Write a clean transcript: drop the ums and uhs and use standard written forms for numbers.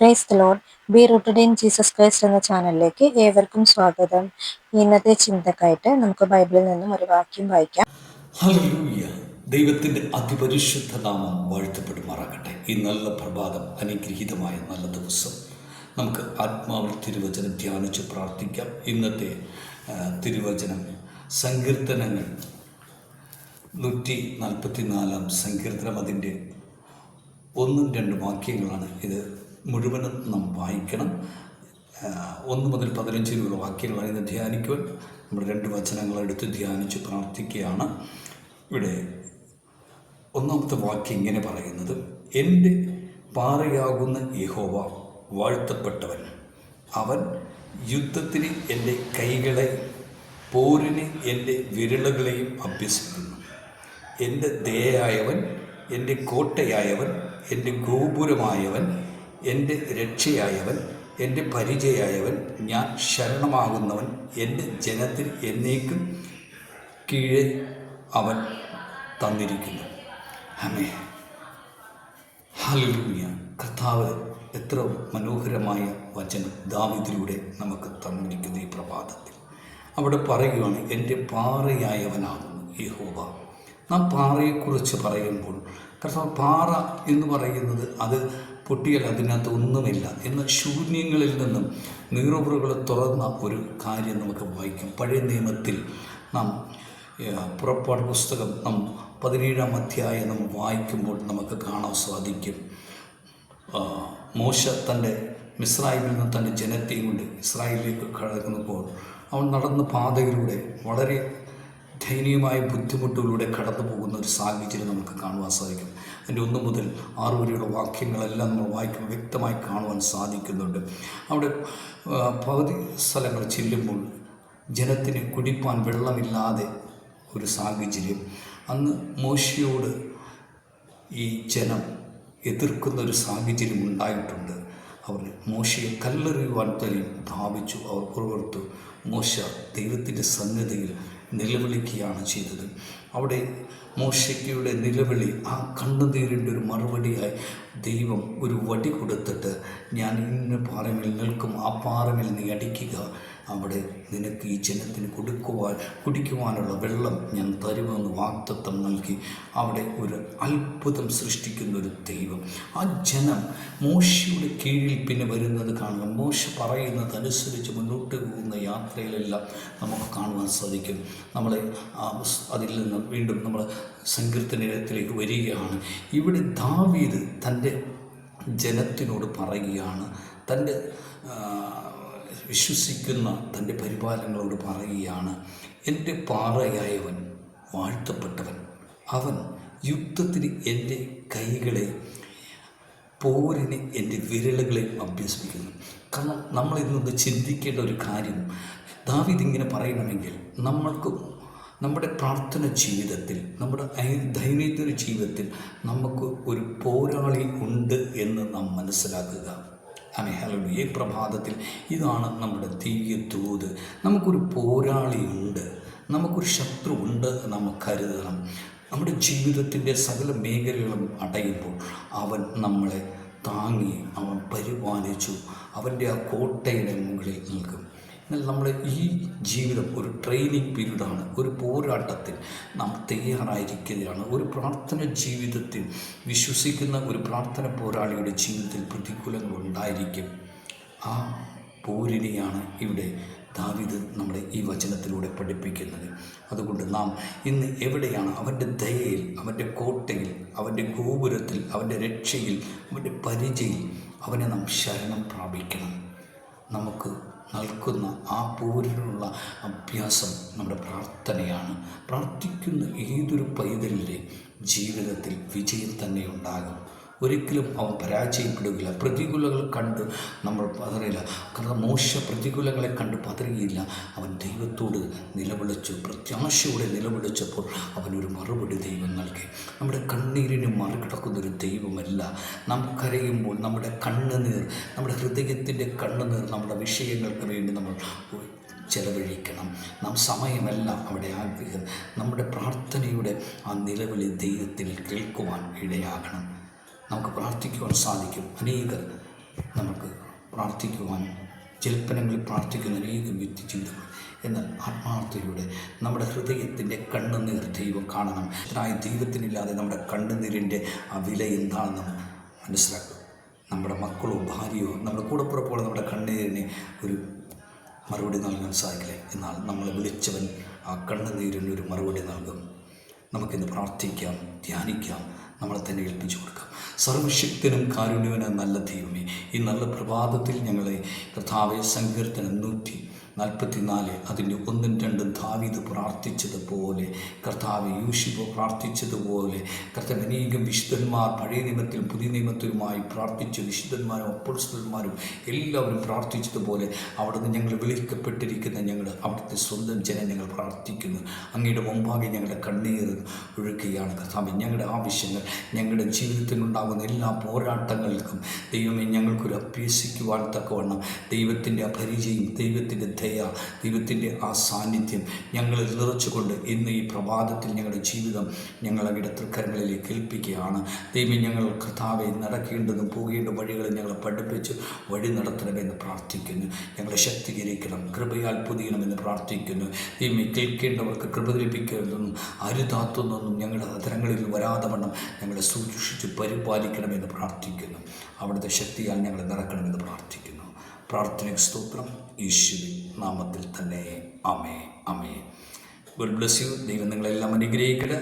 Praise the Lord. B rooted in Jesus Christ എന്ന ചാനലിലേക്ക് ഏവർക്കും സ്വാഗതം. ഇന്നത്തെ ചിന്തക്കായിട്ട് നമുക്ക് ബൈബിളിൽ നിന്നും ഒരു വാക്യം വായിക്കാം. ഹല്ലേലൂയ. ദൈവത്തിൻ്റെ അതിപരിശുദ്ധ നാമം വാഴ്ത്തപ്പെടുമാറാകട്ടെ. ഈ നല്ല പ്രഭാതം, അനുഗ്രഹീതമായ നല്ല ദിവസം, നമുക്ക് ആത്മാവിൽ തിരുവചനം ധ്യാനിച്ച് പ്രാർത്ഥിക്കാം. ഇന്നത്തെ തിരുവചനം സങ്കീർത്തനങ്ങൾ 144 സങ്കീർത്തനം, അതിൻ്റെ 1-2 വാക്യങ്ങളാണ്. ഇത് മുഴുവനും നാം വായിക്കണം. 1 മുതൽ 15 വരെയുള്ള വാക്യങ്ങളാണ് ഇന്ന് ധ്യാനിക്കുവാൻ. നമ്മൾ 2 വചനങ്ങളെടുത്ത് ധ്യാനിച്ച് പ്രാർത്ഥിക്കുകയാണ്. ഇവിടെ 1-ാമത്തെ വാക്യം ഇങ്ങനെ പറയുന്നത്: എൻ്റെ പാറയാകുന്ന യഹോവ വാഴ്ത്തപ്പെട്ടവൻ, അവൻ യുദ്ധത്തിന് എൻ്റെ കൈകളെ, പോരിന് എൻ്റെ വിരലുകളെയും അഭ്യസിക്കുന്നു. എൻ്റെ ദയയായവൻ, എൻ്റെ കോട്ടയായവൻ, എൻ്റെ ഗോപുരമായവൻ, എൻ്റെ രക്ഷയായവൻ, എൻ്റെ പരിചയായവൻ, ഞാൻ ശരണമാകുന്നവൻ, എൻ്റെ ജനത്തിൽ എന്നേക്കും കീഴെ അവൻ തന്നിരിക്കുന്നു. ആമേൻ. ഹല്ലേലൂയ. കർത്താവ് എത്ര മനോഹരമായ വചനം ദാവീദിലൂടെ നമുക്ക് തന്നിരിക്കുന്നു ഈ പ്രഭാതത്തിൽ. അവിടെ പറയുകയാണ്, എൻ്റെ പാറയായവനാകുന്നു യഹോവ. നാം പാറയെക്കുറിച്ച് പറയുമ്പോൾ, കർത്താവ് പാറ എന്ന് പറയുന്നത് അത് പൊട്ടിയാൽ അതിനകത്ത് ഒന്നുമില്ല എന്ന ശൂന്യങ്ങളിൽ നിന്നും നീറുപുറകൾ തുറന്ന ഒരു കാര്യം നമുക്ക് വായിക്കും. പഴയ നിയമത്തിൽ നാം പുറപ്പാട് പുസ്തകം 17-ാം അധ്യായം നാം വായിക്കുമ്പോൾ നമുക്ക് കാണാൻ സാധിക്കും. മോശ തൻ്റെ മിസ്രയീമിൽ നിന്ന് തൻ്റെ ജനത്തെയും കൊണ്ട് ഇസ്രായേലിലേക്ക് കടന്നപ്പോൾ അവൻ നടന്ന പാതയിലൂടെ വളരെ ദയനീയമായ ബുദ്ധിമുട്ടുകളിലൂടെ കടന്നു പോകുന്ന ഒരു സാഹചര്യം നമുക്ക് കാണുവാൻ സാധിക്കും. അതിൻ്റെ 1 മുതൽ 6 വരെയുള്ള വാക്യങ്ങളെല്ലാം നമ്മൾ വായിക്കുമ്പോൾ വ്യക്തമായി കാണുവാൻ സാധിക്കുന്നുണ്ട്. അവിടെ പകുതി സ്ഥലങ്ങൾ ചെല്ലുമ്പോൾ ജനത്തിന് കുടിപ്പാൻ വെള്ളമില്ലാതെ ഒരു സാഹചര്യം. അന്ന് മോശയോട് ഈ ജനം എതിർക്കുന്ന ഒരു സാഹചര്യം ഉണ്ടായിട്ടുണ്ട്. അവർ മോശയെ കല്ലെറിയുവാൻ തന്നെ ഭാവിച്ചു. അവർ പുറത്തു. മോശ ദൈവത്തിൻ്റെ സന്നിധിയിൽ നിലവിളിക്കുകയാണ് ചെയ്തത്. അവിടെ മോശയ്ക്കയുടെ നിലവിളി, ആ കണ്ണുനീരിൻ്റെ ഒരു മറുപടിയായി ദൈവം ഒരു വടി കൊടുത്തിട്ട്, ഞാൻ ഇന്ന പാറമേൽ നിൽക്കും, ആ പാറമേൽ നീ അടിക്കുക, അവിടെ നിനക്ക് ഈ ജനത്തിന് കുടിക്കുവാനുള്ള വെള്ളം ഞാൻ തരുമെന്ന് വാഗ്ദത്തം നൽകി. അവിടെ ഒരു അത്ഭുതം സൃഷ്ടിക്കുന്ന ഒരു ദൈവം. ആ ജനം മോശയുടെ കീഴിൽ പിന്നെ വരുന്നത് കാണുക. മോശ പറയുന്നതനുസരിച്ച് മുന്നോട്ട് പോകുന്ന യാത്രയിലെല്ലാം നമുക്ക് കാണുവാൻ സാധിക്കും. നമ്മളെ അതിൽ നിന്ന് വീണ്ടും നമ്മൾ സങ്കീർത്തനത്തിലേക്ക് വരികയാണ്. ഇവിടെ ദാവീദ് തൻ്റെ ജനത്തിനോട് പറയുകയാണ്, തൻ്റെ വിശ്വസിക്കുന്ന തൻ്റെ പരിപാലനങ്ങളോട് പറയുകയാണ്, എൻ്റെ പാറയായവൻ വാഴ്ത്തപ്പെട്ടവൻ, അവൻ യുദ്ധത്തിന് എൻ്റെ കൈകളെ, പോരിന് എൻ്റെ വിരലുകളെ അഭ്യസിപ്പിക്കുന്നു. കാരണം നമ്മൾ ഇന്നൊന്ന് ചിന്തിക്കേണ്ട ഒരു കാര്യം, ദാവീദ് ഇങ്ങനെ പറയണമെങ്കിൽ നമ്മൾക്ക് നമ്മുടെ പ്രാർത്ഥന ജീവിതത്തിൽ, നമ്മുടെ ദൈനംദിന ജീവിതത്തിൽ നമുക്ക് ഒരു പോരാളി ഉണ്ട് എന്ന് നാം മനസ്സിലാക്കുക. ആമേൻ. ഹല്ലേലൂയ. ഈ പ്രഭാതത്തിൽ ഇതാണ് നമ്മുടെ ദിവ്യ ദൂത്. നമുക്കൊരു പോരാളിയുണ്ട്, നമുക്കൊരു ശത്രു ഉണ്ട് എന്ന് നാം കരുതണം. നമ്മുടെ ജീവിതത്തിൻ്റെ സകല മേഖലകളും അടയുമ്പോൾ അവൻ നമ്മളെ താങ്ങി, അവൻ പരിപാലിച്ചു, അവൻ്റെ ആ കോട്ടയുടെ മുകളിൽ നിൽക്കും. എന്നാൽ നമ്മുടെ ഈ ജീവിതം ഒരു ട്രെയിനിങ് പീരീഡാണ്. ഒരു പോരാട്ടത്തിൽ നാം തയ്യാറായിരിക്കുകയാണ്. ഒരു പ്രാർത്ഥന ജീവിതത്തിൽ വിശ്വസിക്കുന്ന ഒരു പ്രാർത്ഥന പോരാളിയുടെ ജീവിതത്തിൽ പ്രതികൂലങ്ങൾ ഉണ്ടായിരിക്കും. ആ പോരിനെയാണ് ഇവിടെ ദാവീദ് നമ്മുടെ ഈ വചനത്തിലൂടെ പഠിപ്പിക്കുന്നത്. അതുകൊണ്ട് നാം ഇന്ന് എവിടെയാണ്? അവൻ്റെ ദയയിൽ, അവൻ്റെ കോട്ടയിൽ, അവൻ്റെ ഗോപുരത്തിൽ, അവൻ്റെ രക്ഷയിൽ, അവൻ്റെ പരിചയിൽ അവനെ നാം ശരണം പ്രാപിക്കണം. നമുക്ക് നൽകുന്ന ആ പോരിനുള്ള അഭ്യാസം നമ്മുടെ പ്രാർത്ഥനയാണ്. പ്രാർത്ഥിക്കുന്ന ഏതൊരു പൈതലിൻ്റെ ജീവിതത്തിൽ വിജയം തന്നെ ഉണ്ടാകും. ഒരിക്കലും അവൻ പരാജയപ്പെടുകയില്ല. പ്രതികൂലങ്ങൾ കണ്ട് നമ്മൾ പതറിയില്ല. കാരണം മോശ പ്രതികൂലങ്ങളെ കണ്ട് പതറിയില്ല. അവൻ ദൈവത്തോട് നിലവിളിച്ചു, പ്രത്യാശയോടെ നിലവിളിച്ചപ്പോൾ അവനൊരു മറുപടി ദൈവം നൽകി. നമ്മുടെ കണ്ണീരിന് മറികടക്കുന്നൊരു ദൈവമല്ല. നാം കരയുമ്പോൾ നമ്മുടെ കണ്ണുനീർ, നമ്മുടെ ഹൃദയത്തിൻ്റെ കണ്ണുനീർ നമ്മുടെ വിഷയങ്ങൾക്ക് വേണ്ടി നമ്മൾ ചെലവഴിക്കണം. നാം സമയമല്ല അവിടെ ആഗ്രഹിക്കുന്നത്. നമ്മുടെ പ്രാർത്ഥനയുടെ ആ നിലവിളി ദൈവത്തിൽ കേൾക്കുവാൻ ഇടയാകണം. നമുക്ക് പ്രാർത്ഥിക്കുവാൻ സാധിക്കും. അനേകർ നമുക്ക് പ്രാർത്ഥിക്കുവാൻ ജൽപ്പനങ്ങളിൽ പ്രാർത്ഥിക്കുന്ന അനേകം വ്യക്തിചിന്തകൾ, എന്നാൽ ആത്മാർത്ഥതയോടെ നമ്മുടെ ഹൃദയത്തിൻ്റെ കണ്ണുനീർ ദൈവം കാണണം. ദൈവത്തിനില്ലാതെ നമ്മുടെ കണ്ണുനീരിൻ്റെ ആ വില എന്താണെന്ന് മനസ്സിലാക്കുക. നമ്മുടെ മക്കളോ ഭാര്യയോ നമ്മുടെ കൂടപ്പുറപ്പോഴോ നമ്മുടെ കണ്ണുനീരിന് ഒരു മറുപടി നൽകാൻ സാധിക്കില്ല. എന്നാൽ നമ്മളെ വിളിച്ചവൻ ആ കണ്ണുനീരിന് ഒരു മറുപടി നൽകും. നമുക്കിന്ന് പ്രാർത്ഥിക്കാം, ധ്യാനിക്കാം, നമ്മളെ തന്നെ ഏൽപ്പിച്ചു കൊടുക്കാം. സർവശക്തനും കാരുണ്യവനും നല്ല ദൈവമേ, ഈ നല്ല പ്രഭാതത്തിൽ ഞങ്ങളെ കർത്താവെ സങ്കീർത്തനം 144 അതിൻ്റെ 1ഉം 2ഉം ദാവീദ് പ്രാർത്ഥിച്ചതുപോലെ, കർത്താവ് യൂശുവ പ്രാർത്ഥിച്ചതുപോലെ, കർത്താവ് അനേകം വിശുദ്ധന്മാർ പഴയ നിയമത്തിലും പുതിയ നിയമത്തിലുമായി പ്രാർത്ഥിച്ച വിശുദ്ധന്മാരും അപ്പോസ്തലന്മാരും എല്ലാവരും പ്രാർത്ഥിച്ചതുപോലെ അവിടുന്ന് ഞങ്ങൾ വിളിക്കപ്പെട്ടിരിക്കുന്ന ഞങ്ങൾ അവിടുത്തെ സ്വന്തം ജനം ഞങ്ങൾ പ്രാർത്ഥിക്കുന്നു. അങ്ങയുടെ മുമ്പാകെ ഞങ്ങളുടെ കണ്ണീർ ഒഴുകുകയാണ് കർത്താവ്. ഞങ്ങളുടെ ആവശ്യങ്ങൾ, ഞങ്ങളുടെ ജീവിതത്തിലുണ്ടാകുന്ന എല്ലാ പോരാട്ടങ്ങൾക്കും ദൈവമേ ഞങ്ങൾക്കൊരു അഭ്യസിക്കുവാൻ തക്കവണ്ണം ദൈവത്തിൻ്റെ പരിചയം, ദൈവത്തിൻ്റെ ദയ, ദൈവത്തിൻ്റെ ആ സാന്നിധ്യം ഞങ്ങളിൽ നിറച്ചുകൊണ്ട് ഇന്ന് ഈ പ്രഭാതത്തിൽ ഞങ്ങളുടെ ജീവിതം ഞങ്ങൾ അങ്ങയുടെ തൃക്കരങ്ങളിലേക്ക് ഏൽപ്പിക്കുകയാണ്. ദൈവം ഞങ്ങൾ കർത്താവെ നടക്കേണ്ടതും പോകേണ്ട വഴികളും ഞങ്ങളെ പഠിപ്പിച്ച് വഴി നടത്തണമെന്ന് പ്രാർത്ഥിക്കുന്നു. ഞങ്ങളെ ശക്തീകരിക്കണം, കൃപയാൽ പൊതിയണമെന്ന് പ്രാർത്ഥിക്കുന്നു. ദൈവമേ കേൾക്കേണ്ടവർക്ക് കൃപ ലഭിക്കുന്നതെന്നും അരുതാത്തുന്നൊന്നും ഞങ്ങളുടെ അധരങ്ങളിൽ വരാതെ വണ്ണം ഞങ്ങളെ സൂക്ഷിച്ച് പരിപാലിക്കണമെന്ന് പ്രാർത്ഥിക്കുന്നു. അവിടുത്തെ ശക്തിയാൽ ഞങ്ങളെ നിറക്കണമെന്ന് പ്രാർത്ഥിക്കുന്നു. പ്രാർത്ഥനയ്ക്ക് സ്തോത്രം, യേശുവിൻ നാമത്തിൽ തന്നെ. ആമേൻ, ആമേൻ. God bless you. ദൈവം നിങ്ങളെല്ലാം അനുഗ്രഹിക്കട്ടെ.